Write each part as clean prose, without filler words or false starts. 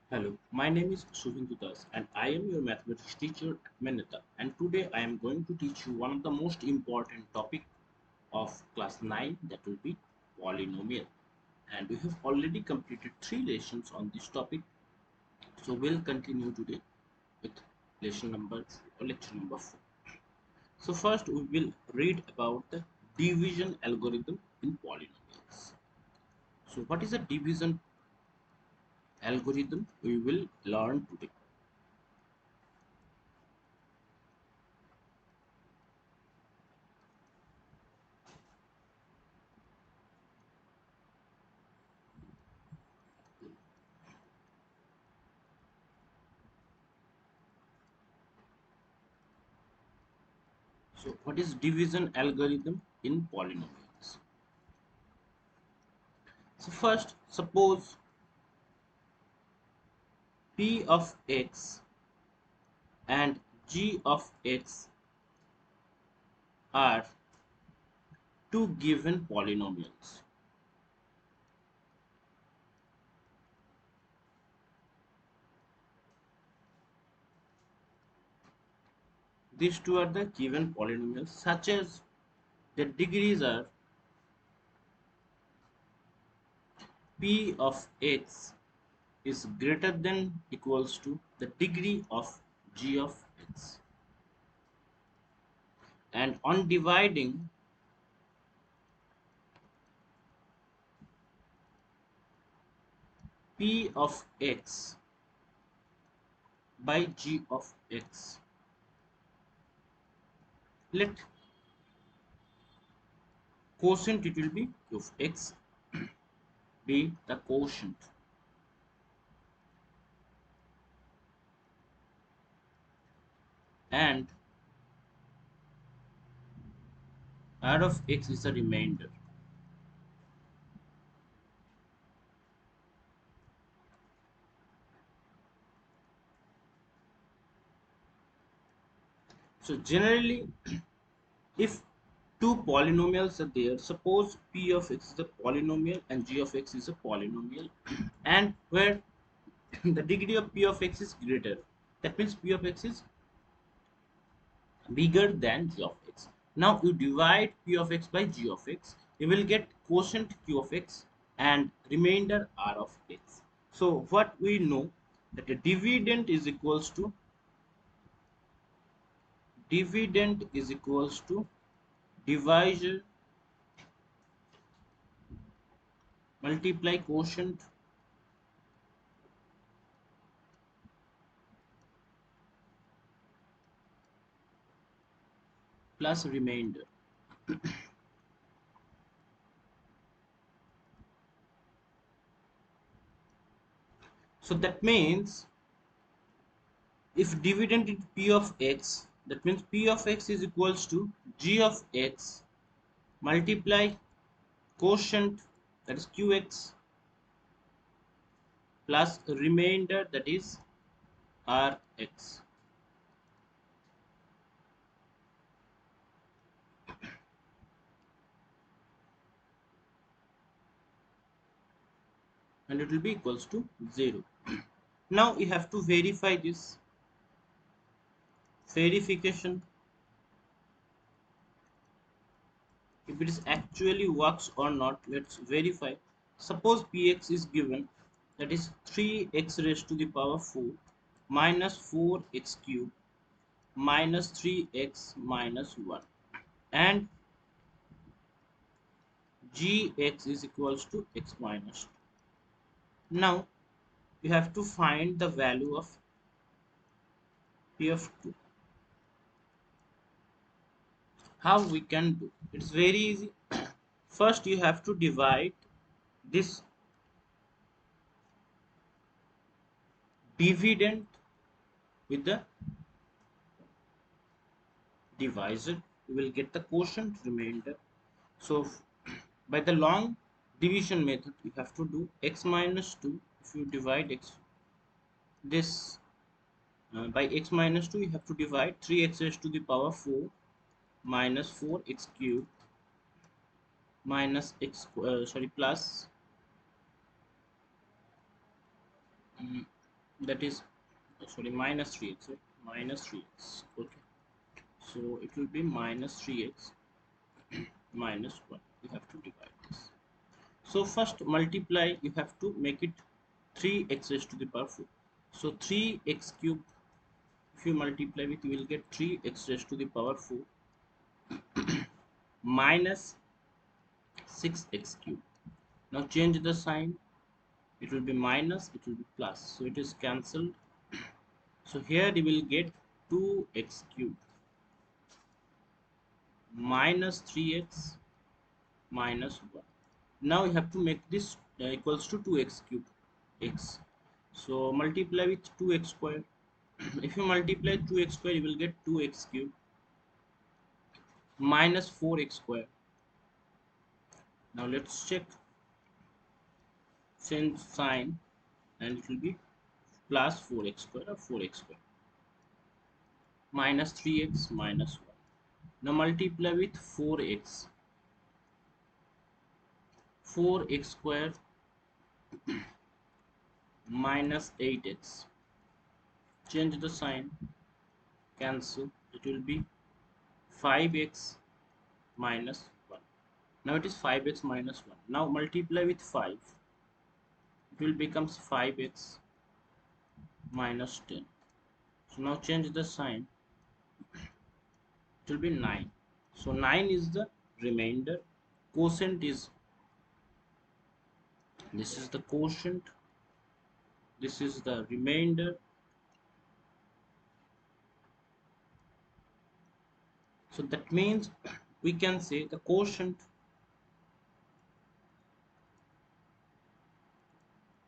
Hello, my name is Subhindu Das and I am your mathematics teacher at Manita, and today I am going to teach you one of the most important topic of class 9, that will be polynomial. And we have already completed 3 lessons on this topic, so we'll continue today with lecture number 4. So first we will read about the division algorithm in polynomials. So what is a division algorithm we will learn today. So what is division algorithm in polynomials? So first, suppose p of x and g of x are two given polynomials. These two are the given polynomials, such as the degrees are p of x is greater than equals to the degree of g of x, and on dividing p of x by g of x, let quotient, it will be q of x be the quotient, and r of x is a remainder. So generally, if two polynomials are there, suppose p of x is a polynomial and g of x is a polynomial, and where the degree of p of x is greater, that means p of x is bigger than g of x. Now you divide p of x by g of x, you will get quotient q of x and remainder r of x. So what we know, that a dividend is equals to divisor multiply quotient plus remainder. So that means if dividend is p of x, that means p of x is equals to g of x multiply quotient, that is qx, plus remainder, that is rx. And it will be equals to 0. Now you have to verify this verification, if it is actually works or not. Let's verify. Suppose px is given, that is 3x raised to the power 4 minus 4x cube minus 3x minus 1, and gx is equals to x minus 2. Now you have to find the value of p of 2. How we can do? It's very easy. First you have to divide this dividend with the divisor, you will get the quotient remainder. So by the long division method, you have to do x minus 2. If you divide x this by x minus 2, you have to divide 3x raised to the power 4 minus 4x cubed minus plus that is sorry, minus 3x, right? Minus 3x. Okay, so it will be minus 3x minus 1. You have to divide this. So first multiply, you have to make it 3x raised to the power 4. So 3x cube, if you multiply with, you will get 3x raised to the power 4 minus 6x cube. Now change the sign, it will be minus, it will be plus, so it is cancelled. So here you will get 2x cube minus 3x minus 1. Now you have to make this equals to 2x cube x. So multiply with 2x square. If you multiply 2x square, you will get 2x cube minus 4x square. Now let's check, change sign, and it will be plus 4x square or 4x square minus 3x minus 1. Now multiply with 4x, 4x square minus 8x. Change the sign, cancel, it will be 5x minus 1. Now it is 5x minus 1. Now multiply with 5, it will becomes 5x minus 10. So now change the sign, it will be 9. So 9 is the remainder. Quotient is, this is the quotient, this is the remainder. So that means we can say the quotient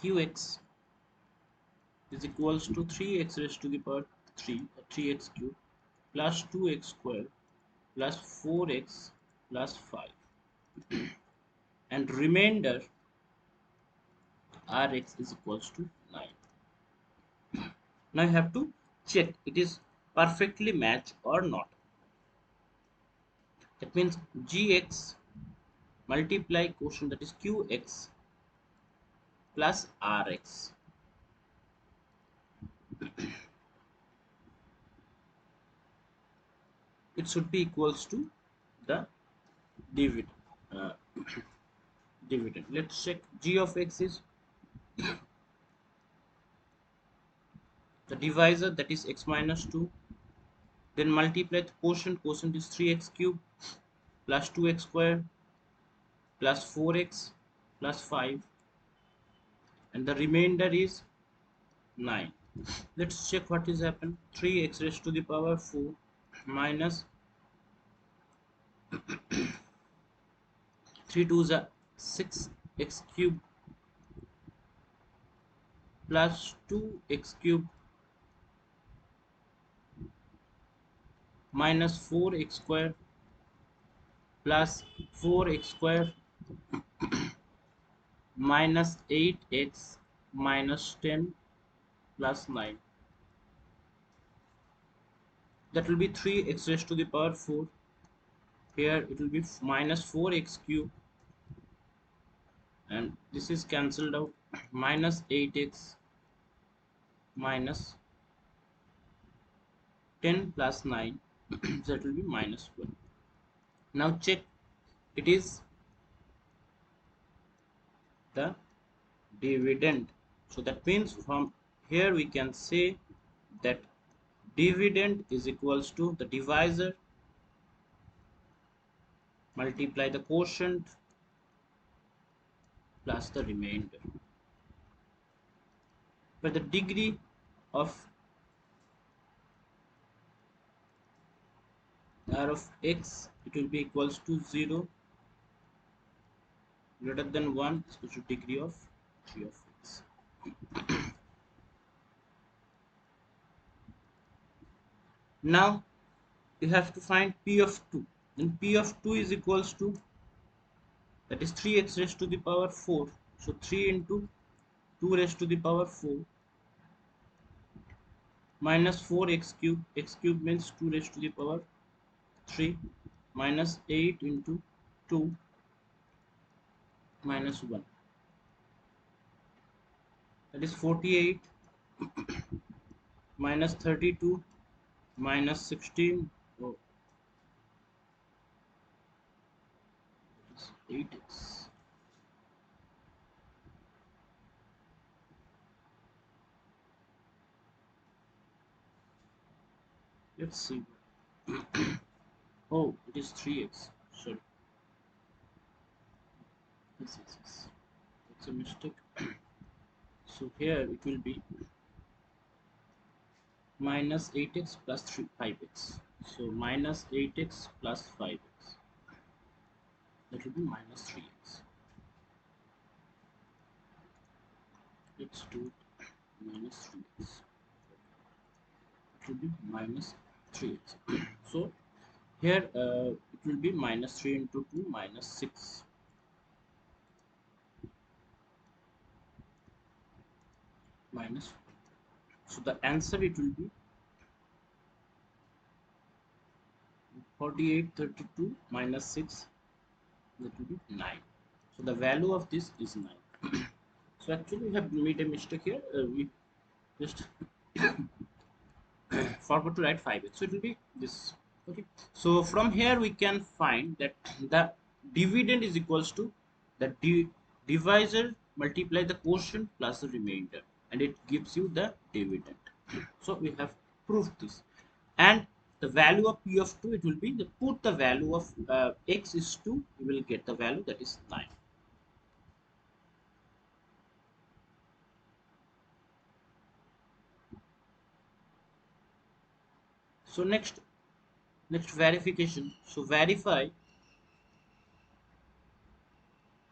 qx is equals to 3x raised to the power 3, 3x cube plus 2x square plus 4x plus 5, and remainder rx is equals to 9. Now you have to check it is perfectly matched or not. That means gx multiply quotient, that is qx plus rx. It should be equals to the dividend. Uh, dividend. Let's check, g of x is the divisor, that is x minus 2. Then multiply the quotient, quotient is 3x cube plus 2x square plus 4x plus 5, and the remainder is 9. Let's check what is happened. 3x raised to the power 4 minus 3 2s are 6x cube plus 2x cube minus 4x square plus 4x square minus 8x minus 10 plus 9. That will be 3x raised to the power 4. Here it will be minus 4x cube, and this is cancelled out, minus 8x minus 10 plus 9, that will be minus 1. Now check, it is the dividend. So that means from here we can say that dividend is equals to the divisor multiply the quotient plus the remainder. But the degree of r of x, it will be equals to 0 greater than 1 is equal to degree of g of x. Now you have to find p of 2. Then p of 2 is equals to, that is 3x raised to the power 4. So 3 into 2 raised to the power 4 minus 4x cube. X cube means 2 raised to the power 3 minus 8 into 2 minus 1. That is 48 minus 32 minus 16. Oh, it's 8x. Let's see. Oh, it is 3x. Sorry. Yes. It's a mistake. So here it will be minus 8x plus 5x. So minus 8x plus 5x. That will be minus 3x. Let's do it. Minus 3x. It will be minus 3x. So here it will be minus 3 into 2 minus 6 minus 4. So the answer it will be 48 32 minus 6, that will be 9. So the value of this is 9. So actually we have made a mistake here. We just forgot to write 5x, so it will be this. Okay, so from here we can find that the dividend is equals to the divisor multiply the quotient plus the remainder, and it gives you the dividend. So we have proved this. And the value of p of 2, it will be the put the value of x is 2, you will get the value that is 9. So next verification. So verify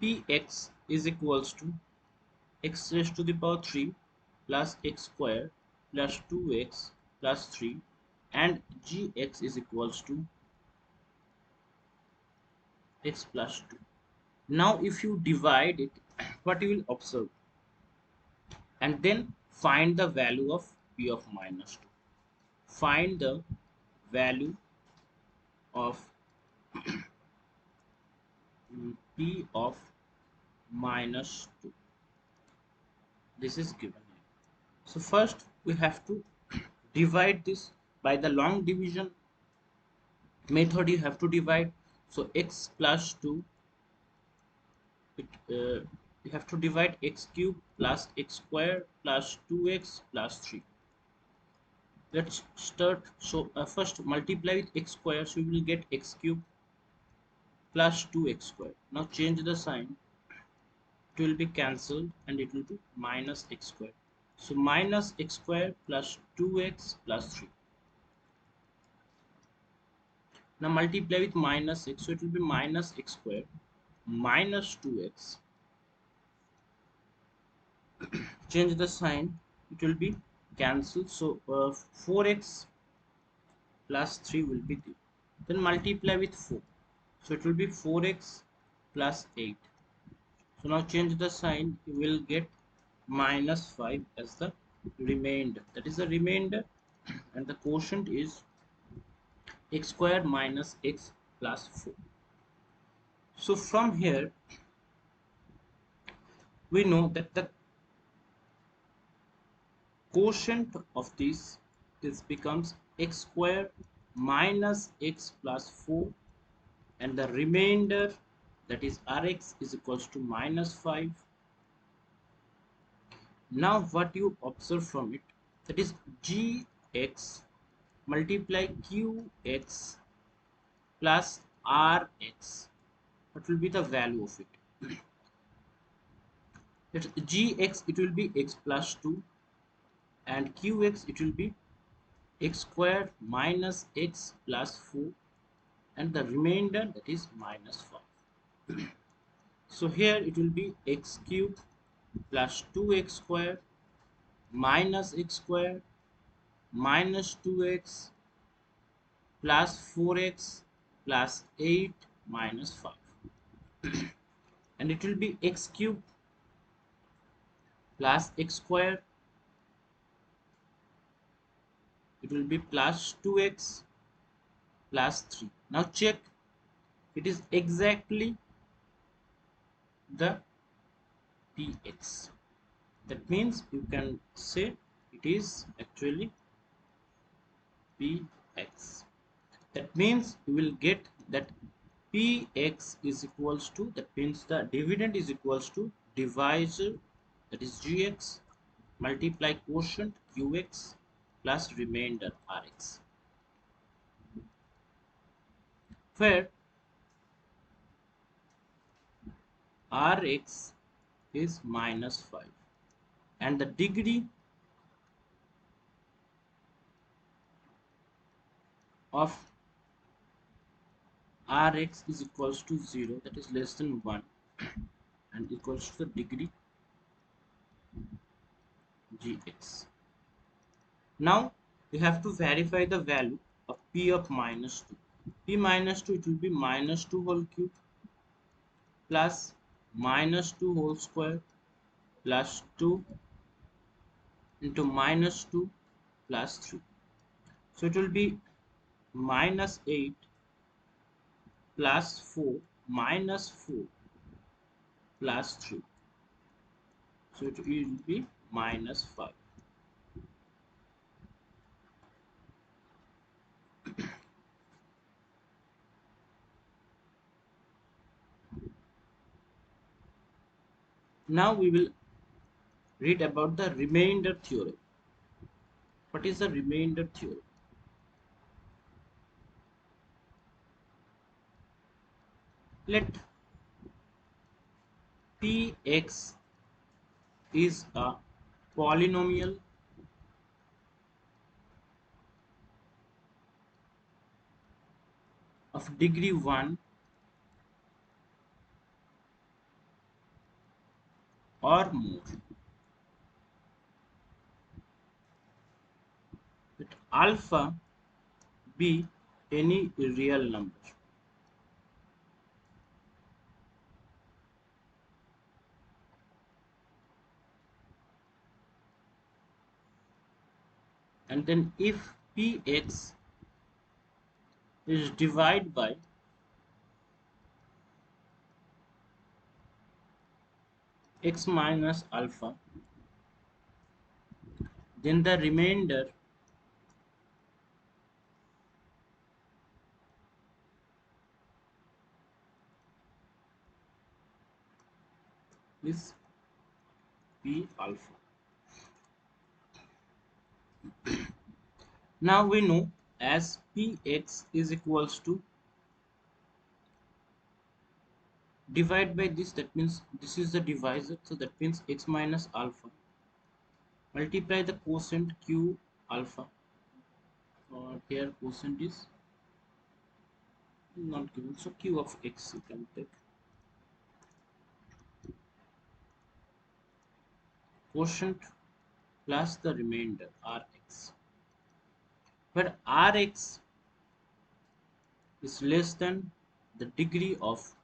px is equals to x raised to the power 3 plus x square plus 2x plus 3, and gx is equals to x plus 2. Now if you divide it, what you will observe, and then find the value of p of minus 2. Find the value of p of minus 2. This is given here. So first we have to divide this by the long division method. You have to divide. So x plus 2, you have to divide x cube plus x square plus 2x plus 3. Let's start. So first multiply with x square, so you will get x cube plus 2x square. Now change the sign, it will be cancelled and it will be minus x square. So minus x square plus 2x plus 3. Now multiply with minus x, so it will be minus x square minus 2x. Change the sign, it will be cancelled. So 4x plus 3 will be there. Then multiply with 4, so it will be 4x plus 8. So now change the sign, you will get minus 5 as the remainder. That is the remainder, and the quotient is x square minus x plus 4. So from here we know that the quotient of this becomes x square minus x plus 4, and the remainder, that is rx, is equals to minus 5. Now what you observe from it, that is gx multiply qx plus rx. What will be the value of it? That gx, it will be x plus 2, and qx, it will be x square minus x plus 4, and the remainder, that is minus 5. So here it will be x cube plus 2x square minus x square minus 2x plus 4x plus 8 minus 5, and it will be x cube plus x square, it will be plus 2x plus 3. Now check, it is exactly the px. That means you can say it is actually px. That means we will get that px is equals to, that means the dividend is equals to divisor, that is gx, multiply quotient qx plus remainder rx, where rx is -5 and the degree of rx is equals to 0, that is less than 1, and equals to the degree gx. Now we have to verify the value of p of -2. P minus 2, it will be -2 whole cube plus -2 whole square plus 2 into -2 plus 3. So it will be -8 plus 4 minus 4 plus 3. So it will be -5. Now we will read about the remainder theorem. What is the remainder theorem? Let px is a polynomial of degree 1 or more. Let alpha be any real number. And then if px is divided by x minus alpha, then the remainder is p alpha. Now we know as px is equals to divide by this, that means this is the divisor, so that means x minus alpha, multiply the quotient q alpha, or here quotient is not given, so q of x you can take, quotient plus the remainder rx, where rx is less than the degree of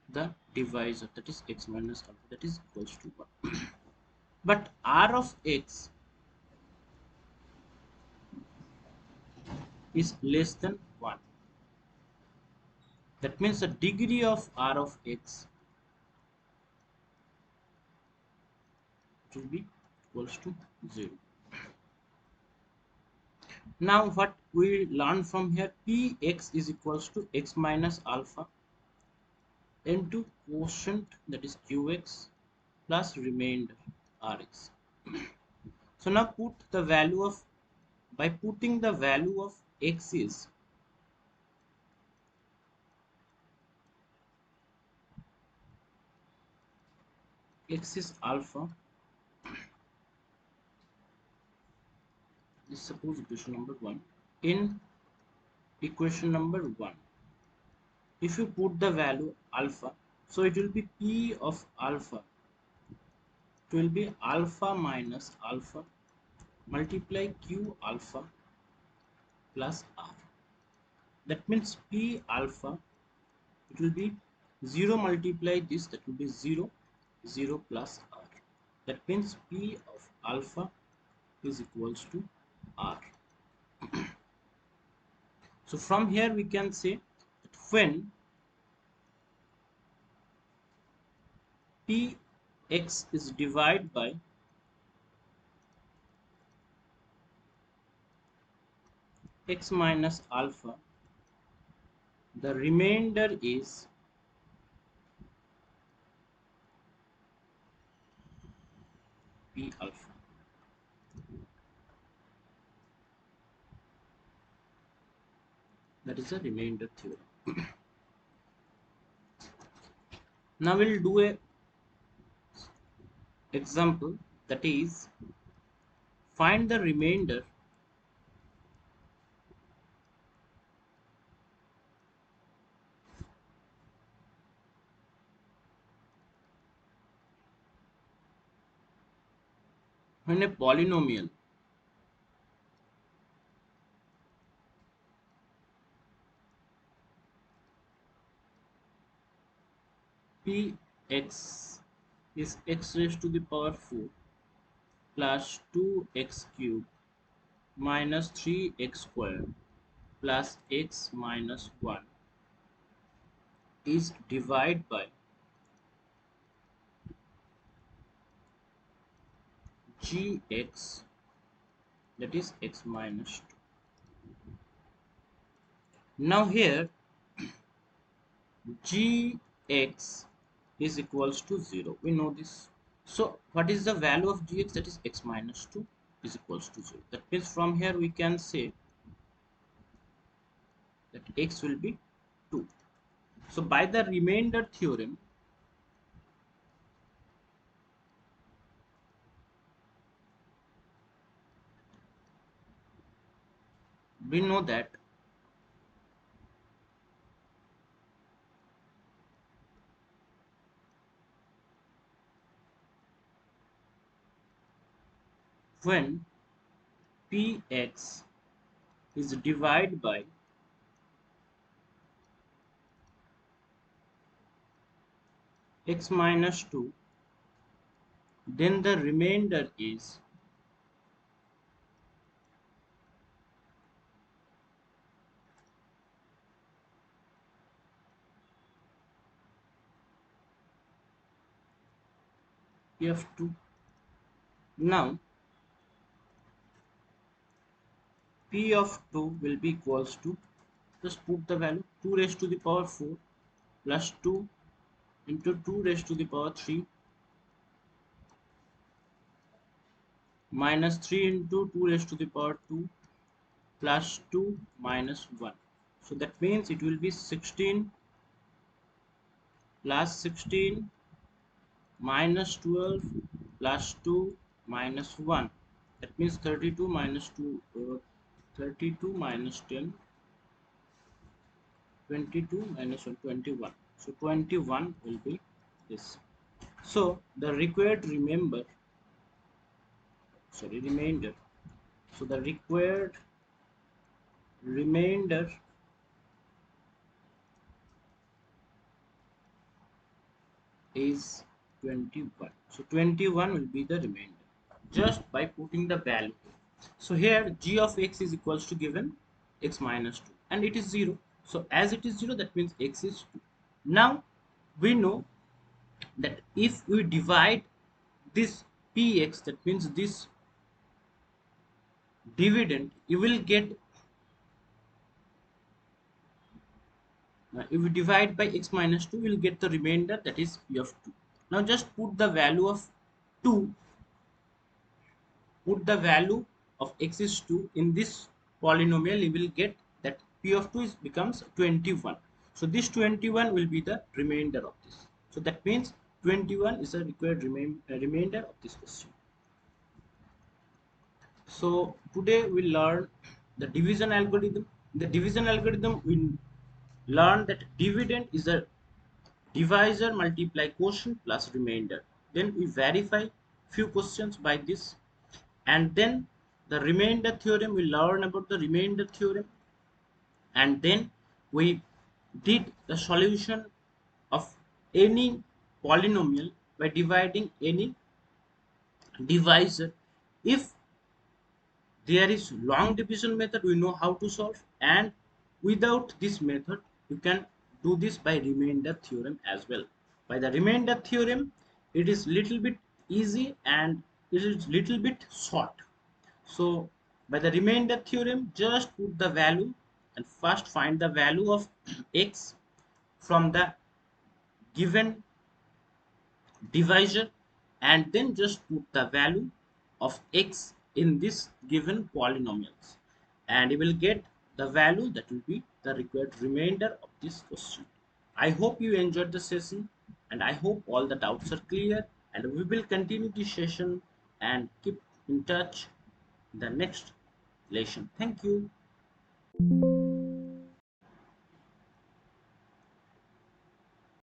the divisor, that is x minus alpha, that is equals to 1. But r of x is less than 1. That means the degree of r of x will be equals to 0. Now what we learn from here, px is equals to x minus alpha into quotient, that is qx, plus remainder rx. So now put the value of, by putting the value of x is alpha, is suppose equation number 1, in equation number 1, if you put the value alpha, so it will be p of alpha, it will be alpha minus alpha multiply q alpha plus r. That means p alpha, it will be 0 multiply this, that will be 0, 0 plus r. That means p of alpha is equals to r. So from here we can say that when p x is divided by x minus alpha, the remainder is p alpha. That is a remainder theorem. Now we'll do a example, that is, find the remainder when a polynomial px is x raised to the power 4 plus 2x cubed minus 3x squared plus x minus 1 is divided by gx, that is x minus 2. Now here gx is equals to 0. We know this. So what is the value of gx? That is x minus 2 is equals to 0. That means from here we can say that x will be 2. So by the remainder theorem, we know that when px is divided by x minus 2, then the remainder is f2. Now p of 2 will be equals to, just put the value, 2 raised to the power 4 plus 2 into 2 raised to the power 3 minus 3 into 2 raised to the power 2 plus 2 minus 1. So that means it will be 16 plus 16 minus 12 plus 2 minus 1. That means 32 minus 2, 32 minus 10, 22 minus 1, 21. So 21 will be this. So the required remainder. So the required remainder is 21. So 21 will be the remainder just by putting the value. So here g of x is equals to given x minus 2 and it is 0. So as it is 0, that means x is 2. Now we know that if we divide this px, that means this dividend, you will get, if we divide by x minus 2, we will get the remainder, that is p of 2. Now just put the value of 2, put the value of x is 2 in this polynomial, you will get that p of 2 is becomes 21. So this 21 will be the remainder of this. So that means 21 is a required remainder of this question. So today we learn the division algorithm. The division algorithm, we learn that dividend is a divisor multiply quotient plus remainder. Then we verify few questions by this, and then the remainder theorem, we learn about the remainder theorem, and then we did the solution of any polynomial by dividing any divisor. If there is long division method, we know how to solve, and without this method you can do this by remainder theorem as well. By the remainder theorem, It is little bit easy and it is little bit short. So by the remainder theorem, just put the value and first find the value of x from the given divisor, and then just put the value of x in this given polynomials, and you will get the value that will be the required remainder of this question. I hope you enjoyed the session, and I hope all the doubts are clear, and we will continue this session and keep in touch the next lesson. Thank you.